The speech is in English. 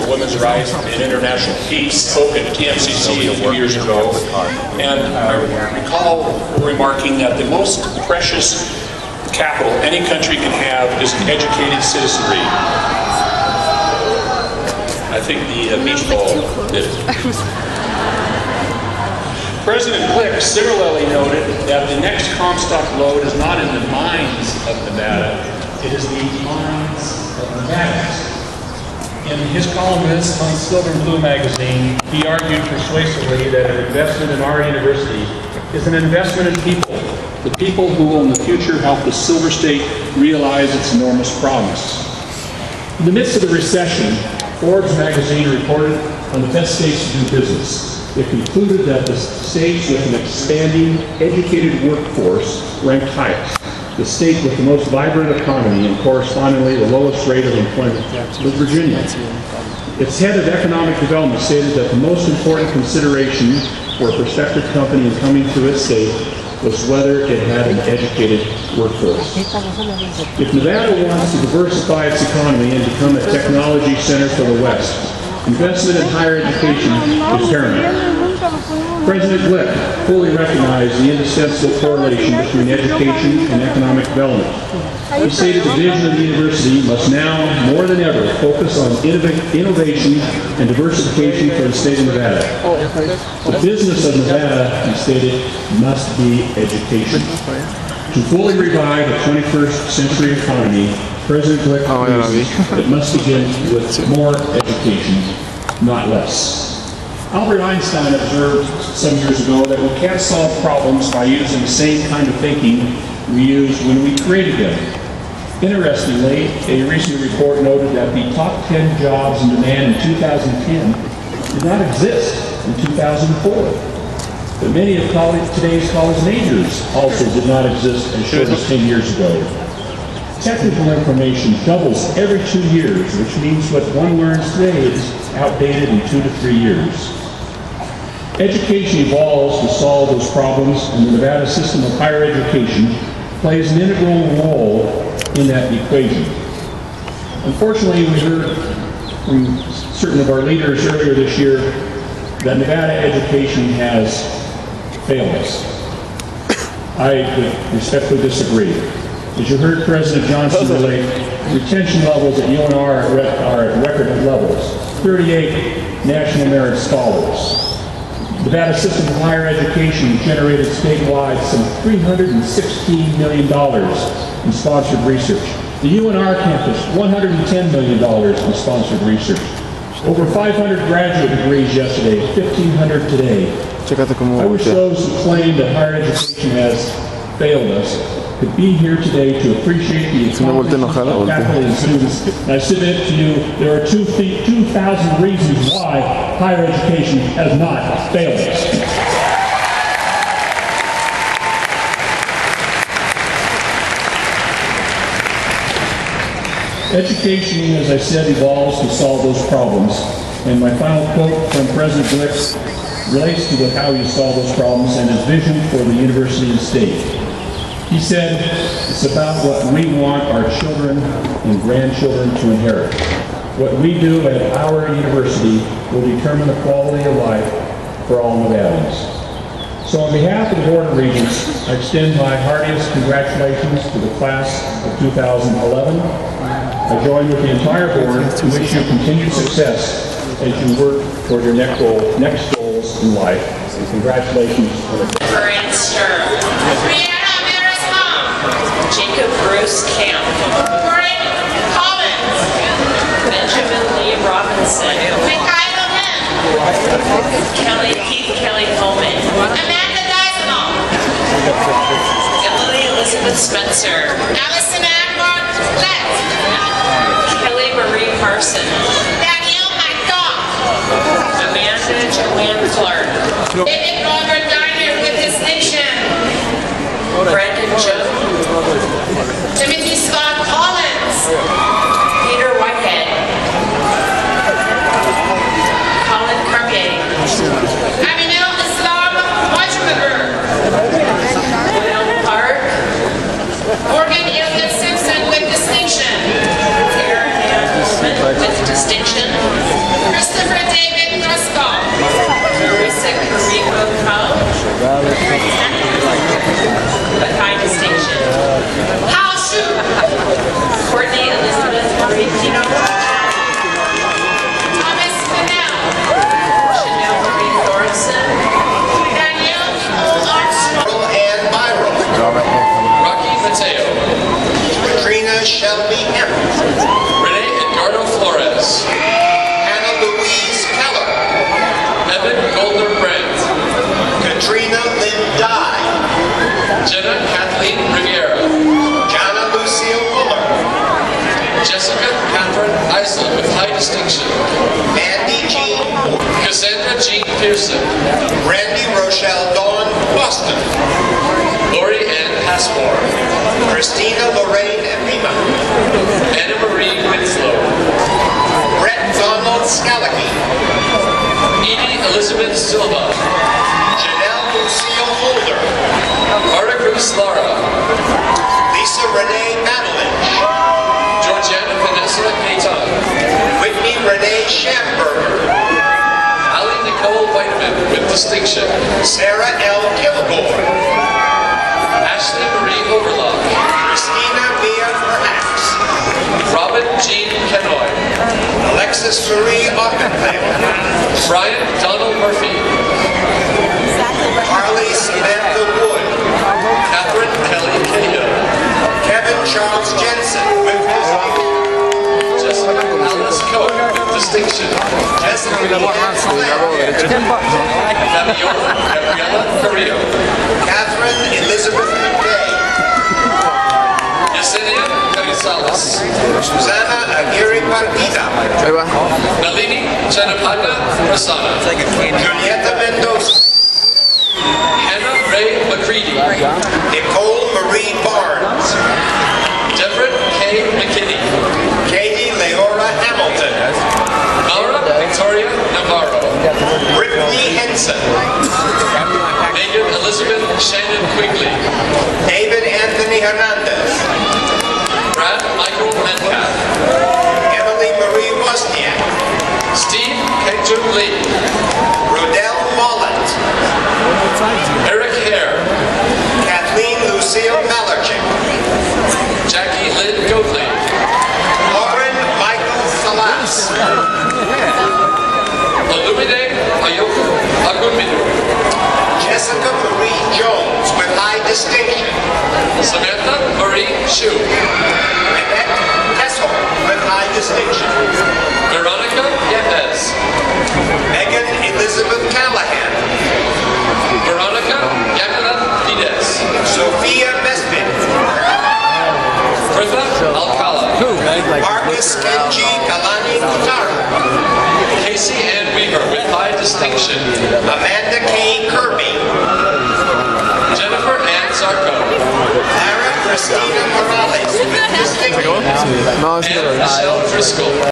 for women's rights and international peace, spoke at TMCC a few years ago, and I recall remarking that the most precious capital any country can have is an educated citizenry. I think the beach ball did it. President Glick similarly noted that the next Comstock load is not in the mines of Nevada, it is the minds of Nevadans. In his columnist on Silver and Blue magazine, he argued persuasively that an investment in our university is an investment in people, the people who will in the future help the Silver State realize its enormous promise. In the midst of the recession, Forbes magazine reported on the best states to do business. It concluded that the states with an expanding, educated workforce ranked highest. The state with the most vibrant economy and correspondingly the lowest rate of employment was Virginia. Its head of economic development stated that the most important consideration for a prospective company in coming to its state was whether it had an educated workforce. If Nevada wants to diversify its economy and become a technology center for the West, investment in higher education is paramount. President Glick fully recognized the indispensable correlation between education and economic development. He stated the vision of the university must now, more than ever, focus on innovation and diversification for the state of Nevada. The business of Nevada, he stated, must be education. To fully revive a 21st century economy, President Glick believes it must begin with more education, not less. Albert Einstein observed some years ago that we can't solve problems by using the same kind of thinking we used when we created them. Interestingly, a recent report noted that the top 10 jobs in demand in 2010 did not exist in 2004. But many of today's college majors also did not exist as short as 10 years ago. Technical information doubles every 2 years, which means what one learns today is outdated in 2 to 3 years. Education evolves to solve those problems, and the Nevada system of higher education plays an integral role in that equation. Unfortunately, we heard from certain of our leaders earlier this year that Nevada education has failed us. I would respectfully disagree. As you heard President Johnson relate, retention levels at UNR are at record levels, 38 National Merit Scholars. The Nevada system of higher education generated statewide some $316 million in sponsored research. The UNR campus, $110 million in sponsored research. Over 500 graduate degrees yesterday, 1,500 today. I wish those who claim that higher education has failed us could be here today to appreciate the accomplishments of faculty and students. And I submit to you, there are 2,000 reasons why higher education has not failed us. Education, as I said, evolves to solve those problems. And my final quote from President Glick relates to how he solved those problems and his vision for the university and state. He said, it's about what we want our children and grandchildren to inherit. What we do at our university will determine the quality of life for all Nevadans. So on behalf of the Board of Regents, I extend my heartiest congratulations to the class of 2011. I join with the entire board to wish you continued success as you work toward your next goals in life. And congratulations. Jacob Bruce Camp, Greg Collins, Benjamin Lee Robinson, Michaela Lynn, Keith Kelly Coleman, Amanda Dysonall, Emily Elizabeth Spencer, Allison Agron Lett, Kelly Marie Carson, Danielle McDough, Amanda Joanne Clark, David Robert Diner with distinction, Brandon Jones, Timothy Scott Collins, Peter Whitehead, Colin Carpier, Aminel Islam Wajmaber, Will Park, Morgan Elliott Simpson with distinction, Aaron Anderson with distinction, Pearson. Randy Rochelle Dawn Boston. Lori Ann Passmore. Christina Lorraine Epima. Anna Marie Winslow. Brett Donald Scalicky. Edie Elizabeth Silva. Janelle Lucille Holder. Carter Cruz Lara. Lisa Renee Madeline. Georgiana Vanessa Gaetan. Whitney Renee Schamberger. Ali Nicole Whiteman with distinction. Sarah L. Kilgore. Ashley Marie Overlock. Christina Mia Perhaps. Robin Jean Kenoy. Alexis Marie Ockenthal. Brian Donald Murphy. Carly Samantha Wood. Catherine Kelly Cahill. Kevin Charles Jensen with distinction. Jessica Alice Coe with distinction. Jessica Leanne Fabiola Gabriela Carrillo. Catherine Elizabeth McKay. Yesenia Carizales. Susana Aguirre Partida. Nalini Chanapata Prasanna. Julieta Mendoza. Hannah Ray McCready. Nicole Marie Barnes. Deborah K. McKinney. Katie Leora Hamilton. Laura Victoria Navarro. Brittany Henson. Megan Elizabeth Shannon Quigley. David Anthony Hernandez. Brad Michael Metcalf. Emily Marie Wozniak. Steve Kenjun Lee. Rodell Mollet. Eric Hare. Kathleen Lucille Malarchik. Jackie Lynn Goatley. Lauren Michael Salas. Olumide Ayoku Agunbidu. Jessica Marie Jones with high distinction. Samantha Marie Shu. Annette Kessel with high distinction. Veronica Yepes. Megan Elizabeth Callahan. Veronica Yamila Pides. Sophia Mesbit. Bertha Alcala. Marcus Kenji Kalani Kutara. Casey Ann Weaver with high distinction. Amanda K. Kirby. Jennifer Ann Zarko. Lara Christina Morales with distinction. And Michelle Driscoll.